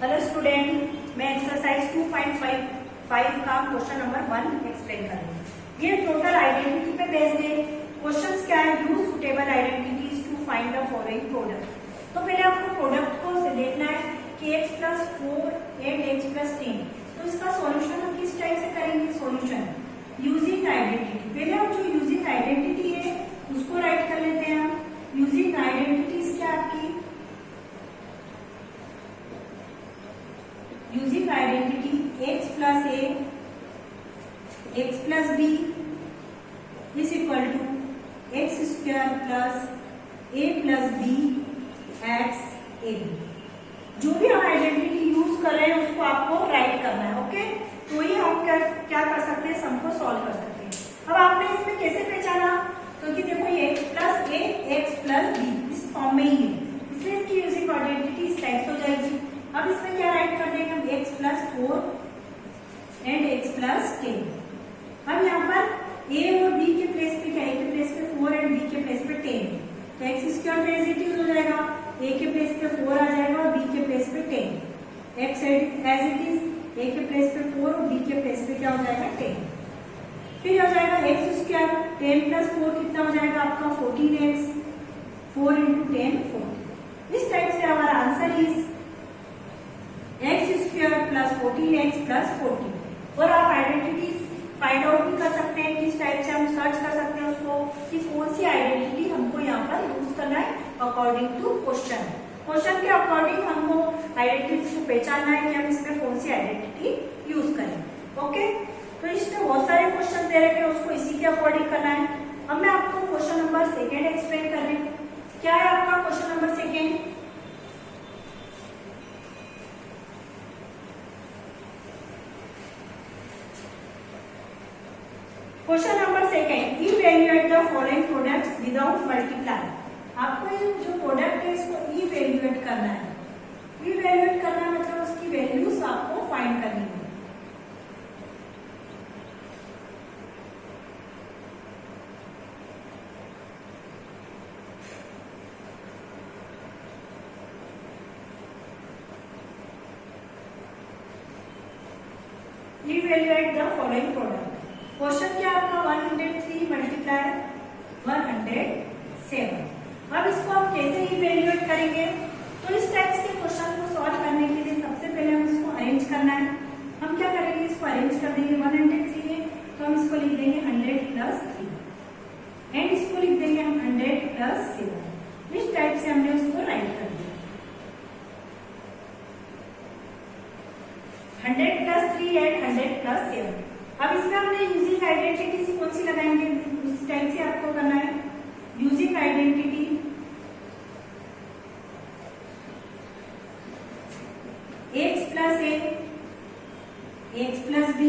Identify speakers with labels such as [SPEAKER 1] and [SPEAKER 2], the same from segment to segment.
[SPEAKER 1] Hello student, मैं exercise 2.5 का question number 1 explain कर रही हूँ। ये टोटल आइडेंटिटी पे बेस्ड है। क्वेश्चंस क्या है? Use suitable identities to find the following product. तो पहले आपको प्रोडक्ट को देखना है कि x + 4 एंड x + 10। तो इसका सॉल्यूशन हम किस टाइप से करेंगे? Solution using identity. पहले हम जो यूजिंग आइडेंटिटी है उसको राइट कर लेते हैं। हम यूजिंग आइडेंटिटीज क्या आपकी? Using identity x + a x + b is equal to x² + a + b x a। जो भी हम आइडेंटिटी यूज कर रहे हैं उसको आपको राइट करना है। ओके, तो ये हम क्या कर सकते हैं? सम को सॉल्व कर सकते हैं। अब आपने इसमें कैसे पहचाना? क्योंकि देखो ये x + a x + b इस फॉर्म में ही है, इसलिए इसकी यूजिंग आइडेंटिटी इस टाइप से हो जाएगी। अब इसमें क्या राइट कर देंगे हम? x + 4 and x + 10। हम यहाँ पर a और b के प्लेस पे क्या? a के प्लेस पे 4 एंड b के प्लेस पे 10, तो x² पे एज हो जाएगा। a के प्लेस पे 4 आ जाएगा और b के प्लेस पे 10। x as it is, a के प्लेस पे 4 और b के प्लेस पे क्या हो जाएगा? 10। फिर हो जाएगा x², 10 + 4 कितना हो जाएगा आपका? 14x, 4 × 10 40। इस टाइप से हमारा आंसर इज x² + 14x + 40। और आप आइडेंटिटी फाइंड आउट भी कर सकते हैं। किस टाइप से हम सर्च कर सकते हैं उसको कि कौन सी आइडेंटिटी हमको यहाँ पर यूज करना है अकॉर्डिंग टू क्वेश्चन। क्वेश्चन के अकॉर्डिंग हमको आइडेंटिटी को पहचानना है कि हम इसमें कौन सी आइडेंटिटी यूज करें। ओके, तो इसमें बहुत सारे क्वेश्चन दे रखे हैं, उसको इसी के अकॉर्डिंग करना है। अब मैं आपको क्वेश्चन नंबर 2 एक्सप्लेन कर रही हूँ। क्या है आपका question number 2? Question number 2, evaluate the following products without multiply. आपको ये जो प्रोडक्ट है इसको इवैल्यूएट करना है। इवैल्यूएट करना मतलब उसकी वैल्यूज आपको फाइंड करनी है। Evaluate the following product. Question क्या आपका? 103 × 107। अब इसको हम कैसे इवैल्यूएट करेंगे? तो इस टाइप्स के क्वेश्चन को सॉल्व करने के लिए सबसे पहले हम इसको अरेंज करना है। हम क्या करेंगे? इसको अरेंज कर देंगे। 103 है तो हम इसको लिख देंगे 100 + 3 एंड इसको लिख देंगे हम 100 + 7। इस टाइप से हमने उसको राइट कर दिया। 100 + 3 एंड 100 + 7। अब इसमें हमने यूजिंग आइडेंटिटीज कौन सी लगाएंगे? उस टाइप से आपको करना है। Using identity x + a x + b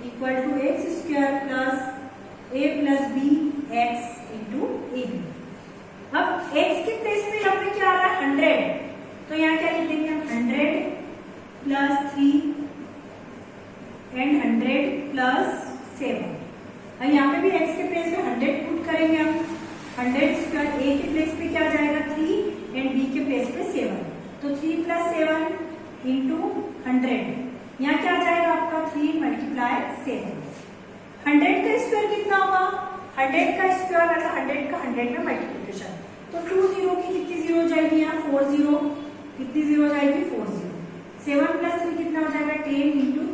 [SPEAKER 1] equal to x² + a + b x × ab। अब x के प्लेस पे यहाँ पे क्या आ रहा है? 100, तो यहाँ क्या लिख देंगे हम? 100 + 3 एंड 100 + 7। और यहाँ पे भी x के प्लेस पे 100 पुट करेंगे हम। 100² a के प्लेस पे क्या आ जाएगा? 3 एंड b के प्लेस पे 7, तो 3 + 7 × 100। यहाँ क्या आ जाएगा आपका? 3 × 7। 100 का स्क्वायर कितना होगा? 100 का स्क्वायर मतलब 100 का 100 में मल्टीप्लिकेशन, तो 2 0 की कितनी जीरो हो जाएगी? यहाँ 4 0, कितनी जीरो हो जाएगी? 4 0। 7 + 3 कितना हो जाएगा? 10 × 100,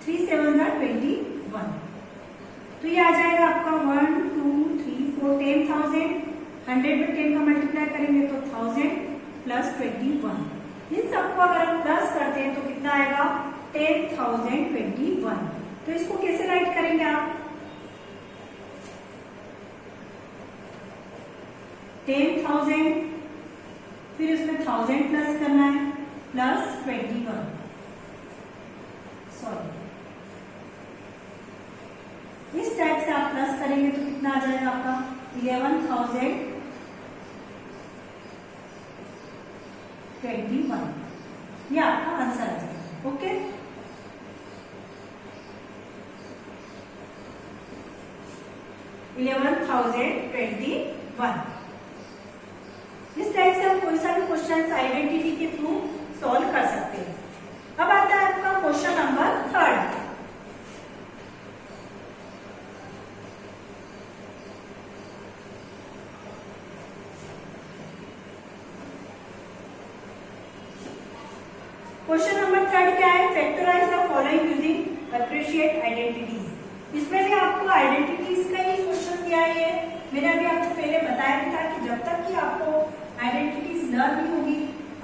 [SPEAKER 1] 3 7 = 21। तो ये आ जाएगा आपका 1 2 3 4 10,000। 100 में 10 का मल्टीप्लाई करेंगे तो 1000 + 21। इन सबको अगर हम प्लस करते हैं तो कितना आएगा? 10,021। तो इसको कैसे राइट करेंगे आप? 10,000 फिर उसमें 1000 प्लस करना है + 21। सॉरी, इस टाइप से आप प्लस करेंगे तो कितना आ जाएगा आपका? 11,021। ये आपका आंसर आ जाएगा। ओके, 11,021। इस टाइप से हम कोई सा भी क्वेश्चन आइडेंटिटी के थ्रू सॉल्व कर सकते हैं। अब आता है आपका क्वेश्चन नंबर 3। क्वेश्चन नंबर 3 क्या है? Factorise the following using appropriate identities. इसमें भी आपको आइडेंटिटीज का ही क्वेश्चन दिया है। मैंने अभी आपको पहले बताया भी था कि जब तक कि आपको आइडेंटिटीज लर्न नहीं होगी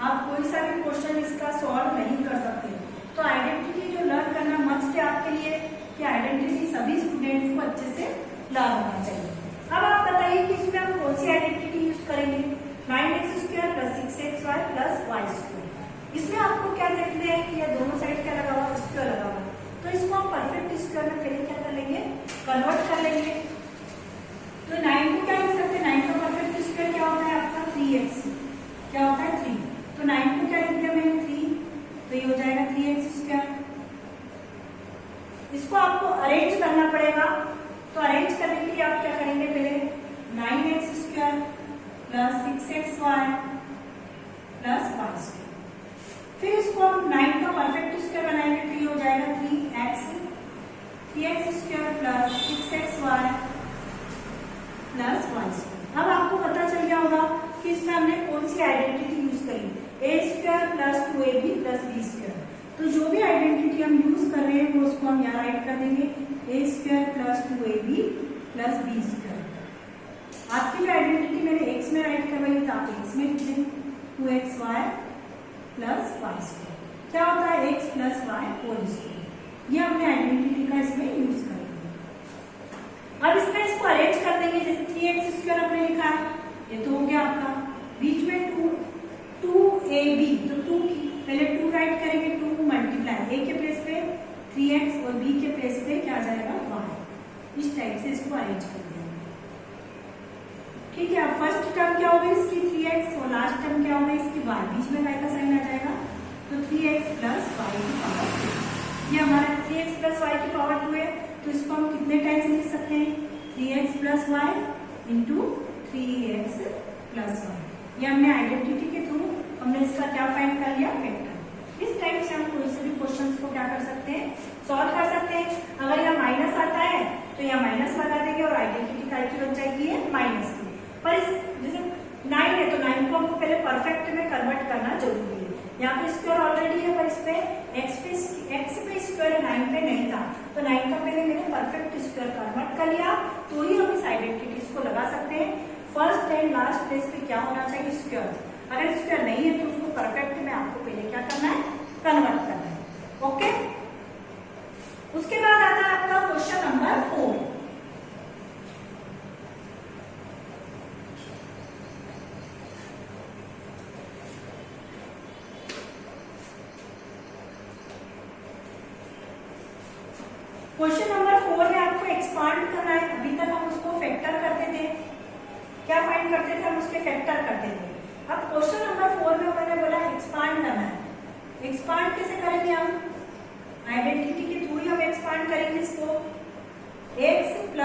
[SPEAKER 1] आप कोई सा भी क्वेश्चन इसका सॉल्व नहीं कर सकते। तो आइडेंटिटी जो लर्न करना मस्ट है आपके लिए कि आइडेंटिटी सभी स्टूडेंट्स को अच्छे से लर्न होना चाहिए। अब आप बताइए कि इसमें हम कौन सी आइडेंटिटी यूज करेंगे? 9x² + 6xy + y²। इसमें आपको क्या देखते हैं कि ये दोनों साइड क्या लगा हुआ? स्क्वायर लगा हुआ। तो इसको हम परफेक्ट स्क्वायर में पहले क्या कर लेंगे? कन्वर्ट कर लेंगे। तो 9 को क्या लिख सकते हैं? 9 का परफेक्ट स्क्वायर क्या होता है आपका? 3x। क्या होता है? 3। तो 9 को क्या लिख दिया मैंने? 3। तो ये हो जाएगा 3x²। इसको आपको अरेंज करना पड़ेगा। तो अरेंज करने के लिए आप क्या करेंगे? पहले 9x² + 6xy + y²। फिर इसको हम 9 का परफेक्ट स्क्वायर बनाएंगे तो ये हो जाएगा 3x² + 6xy + y²। अब आपको पता चल गया होगा कि इसमें हमने कौन सी आइडेंटिटी यूज करी? a² + 2ab + b²। तो जो भी आइडेंटिटी हम यूज कर रहे हैं वो उसको हम यहाँ राइट कर देंगे a² + 2ab + b²। आपकी जो आइडेंटिटी मैंने x में राइट करवाई था आप x में लिख दें 2xy + y²। क्या होता है? x + y²। ये हमने आइडेंटिटी का इसमें यूज कर दिया। अब इसमें इसको अरेंज कर देंगे। जैसे 3x² हमने लिखा है, ये तो हो गया आपका। बीच में 2ab, तो 2 पहले 2 राइट करेंगे, 2 मल्टीप्लाई a के प्लेस पे 3x और b के प्लेस पे क्या आ जाएगा? y। इस टाइप से इसको अरेंज कर देंगे। ठीक है। अब फर्स्ट टर्म क्या होगा इसकी? 3x और लास्ट टर्म क्या होगा इसकी? y। बीच में y का साइन आ जाएगा तो 3x + y की पावर 2। ये हमारा 3x + y की पावर 2 है। तो इसको हम कितने टाइम्स लिख सकते हैं? 3x + y × 3x + y। ये हमने आइडेंटिटी के थ्रू हमने इसका क्या फाइंड कर लिया? फैक्टर। इस टाइप से हम कोई से भी क्वेश्चंस को क्या कर सकते हैं? सॉल्व कर सकते हैं। अगर यहाँ माइनस आता है तो यहाँ माइनस लगा देंगे और आइडेंटिटी का बन जाएगी है माइनस की। पर इस जैसे 9 है तो 9 को हमको पहले परफेक्ट में कन्वर्ट करना जरूरी है। यहाँ पे स्क्वायर ऑलरेडी है पर इस पे x पे स्क्वायर 9 पे नहीं था तो 9 का पहले मैंने परफेक्ट स्क्वायर कन्वर्ट कर लिया तो ही हम इस आइडेंटिटीज को लगा सकते हैं। फर्स्ट एंड लास्ट प्लेस पे क्या होना चाहिए? स्क्वायर। अगर स्क्वायर नहीं है तो उसको परफेक्ट में आपको पहले क्या करना है? कन्वर्ट करना है। ओके। उसके बाद आता है आपका क्वेश्चन नंबर 4। क्वेश्चन नंबर 4 में आपको एक्सपांड करना है। अभी तक हम उसको फैक्टर करते थे। क्या फाइंड करते थे? हम उसके फैक्टर करते थे। अब क्वेश्चन नंबर 4 में मैंने बोला एक्सपांड करना है। एक्सपांड कैसे करेंगे? हम आइडेंटिटी के थ्रू ही हम एक्सपांड करेंगे इसको। x +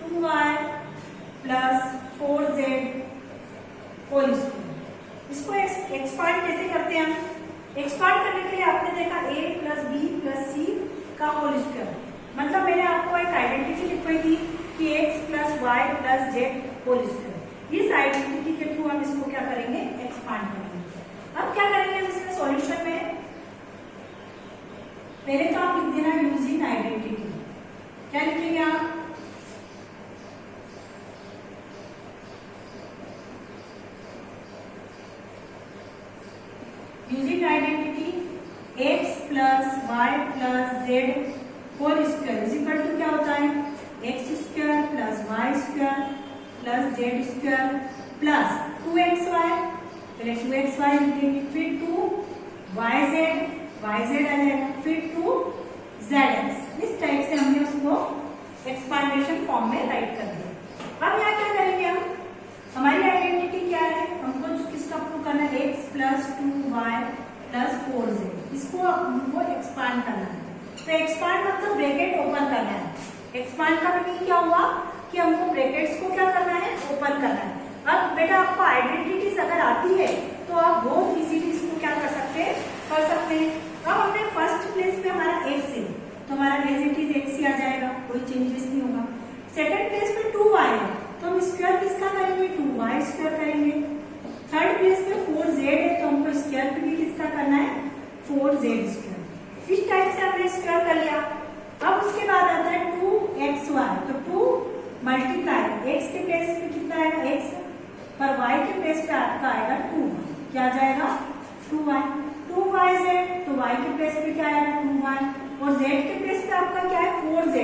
[SPEAKER 1] 2y + 4z whole square. इसको एक्सपांड कैसे करते हैं? हम एक्सपांड करने के लिए आपने देखा a + b + c का होल स्क्वायर। मतलब मैंने आपको एक आइडेंटिटी लिखवाई थी कि x + y + z whole square. इस आइडेंटिटी के थ्रू हम इसको क्या करेंगे? एक्सपांड करेंगे। अब क्या करेंगे हम इसमें सॉल्यूशन में? पहले तो आप लिख देना यूजिंग आइडेंटिटी। क्या लिखेंगे आप? Using identity x + y + z whole square is equal to क्या होता है? x² + y² + z² + 2xy। पहले 2xy लिखेंगे फिर 2yz आ जाएगा फिर 2zx। इस टाइप से हमने उसको एक्सपांडेशन फॉर्म में राइट कर दिया। अब यहाँ क्या करेंगे हम? हमारी आइडेंटिटी क्या है? हमको किसका प्रूव करना है? x + 2y + 4z। इसको हमको एक्सपांड करना है। तो एक्सपांड मतलब ब्रैकेट ओपन करना है। एक्सपांड का मीनिंग क्या हुआ कि हमको ब्रैकेट्स को क्या करना है? ओपन करना है। अब बेटा आपको आइडेंटिटीज अगर आती है तो आप बहुत इजीली इसको क्या कर सकते हैं, कर सकते हैं। अब हमने फर्स्ट प्लेस पे हमारा एक्स है तो हमारा एज इट इज एक्स ही आ जाएगा, कोई चेंजेस नहीं होगा। सेकंड प्लेस पे 2y है तो हम स्क्वायर किसका करेंगे, 2y स्क्वायर करेंगे। थर्ड प्लेस पे 4z है तो हमको स्क्वायर भी किसका करना है, 4z स्क्वायर। इस टाइप से हमने स्क्वायर कर लिया। अब उसके बाद आता है 2xy, तो 2 मल्टीप्लाई x के प्लेस पे कितना आएगा x, पर y के प्लेस पे आपका आएगा 2y, क्या आ जाएगा 2y। 2yz तो y के प्लेस पे क्या आएगा 2y, और z के प्लेस पे आपका क्या है 4z,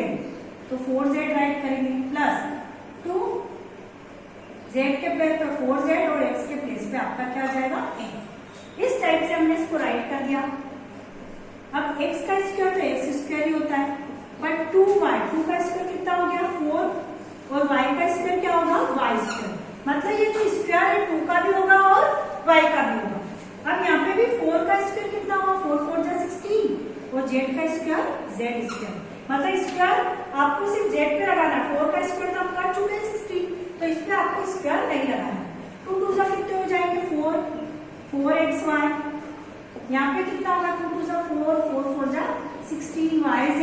[SPEAKER 1] तो 4z राइट करेंगे, प्लस 2 z के प्लेस पे 4z और x के प्लेस पे आपका क्या आ जाएगा x। इस टाइप से हमने इसको राइट कर दिया। अब x का स्क्वायर तो x स्क्वायर ही होता है, बट 2y, 2 का स्क्वायर कितना हो गया 4, और y का स्क्वायर क्या होगा y स्क्वायर, मतलब ये जो स्क्वायर है 2 का भी होगा और y का भी होगा। अब यहाँ पे भी 4 का स्क्वायर कितना होगा, 4 4 जा 16, और z का स्क्वायर z स्क्वायर, मतलब स्क्वायर आपको सिर्फ z पे लगाना है। 4 का स्क्वायर तो आप कर चुके हैं 16, तो इस पे आपको स्क्वायर नहीं लगाना। 2 2 जा कितने हो जाएंगे 4, 4xy, यहाँ पे कितना होगा 2 2 जा 4, 4 4 जा 16yz,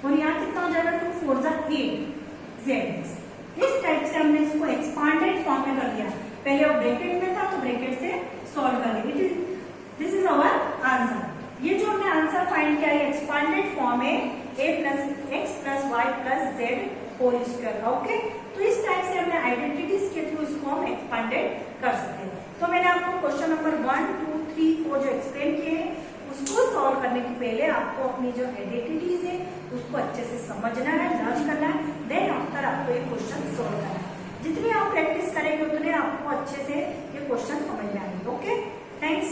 [SPEAKER 1] और यहाँ कितना हो जाएगा 2 4 जा 8zx। इस टाइप से हमने इसको एक्सपांडेड फॉर्म में कर दिया। पहले वो ब्रैकेट में था तो ब्रैकेट से सॉल्व कर लिया। This is our answer. ये जो हमने आंसर फाइंड किया है एक्सपांडेड फॉर्म में a plus x plus y plus z whole square. Okay, तो इस टाइप से हमने आइडेंटिटीज के थ्रू इसको हम एक्सपांडेड कर सकते हैं। तो मैंने आपको क्वेश्चन नंबर 1 2 3 4 जो एक्सप्लेन किए हैं उसको सॉल्व करने के पहले आपको अपनी जो आइडेंटिटीज है उसको अच्छे से समझना है, लर्न करना है, देन आफ्टर आपको ये क्वेश्चन सॉल्व करना है। जितनी आप प्रैक्टिस करेंगे उतने आपको अच्छे से ये क्वेश्चन समझ में आएंगे। Okay, thanks.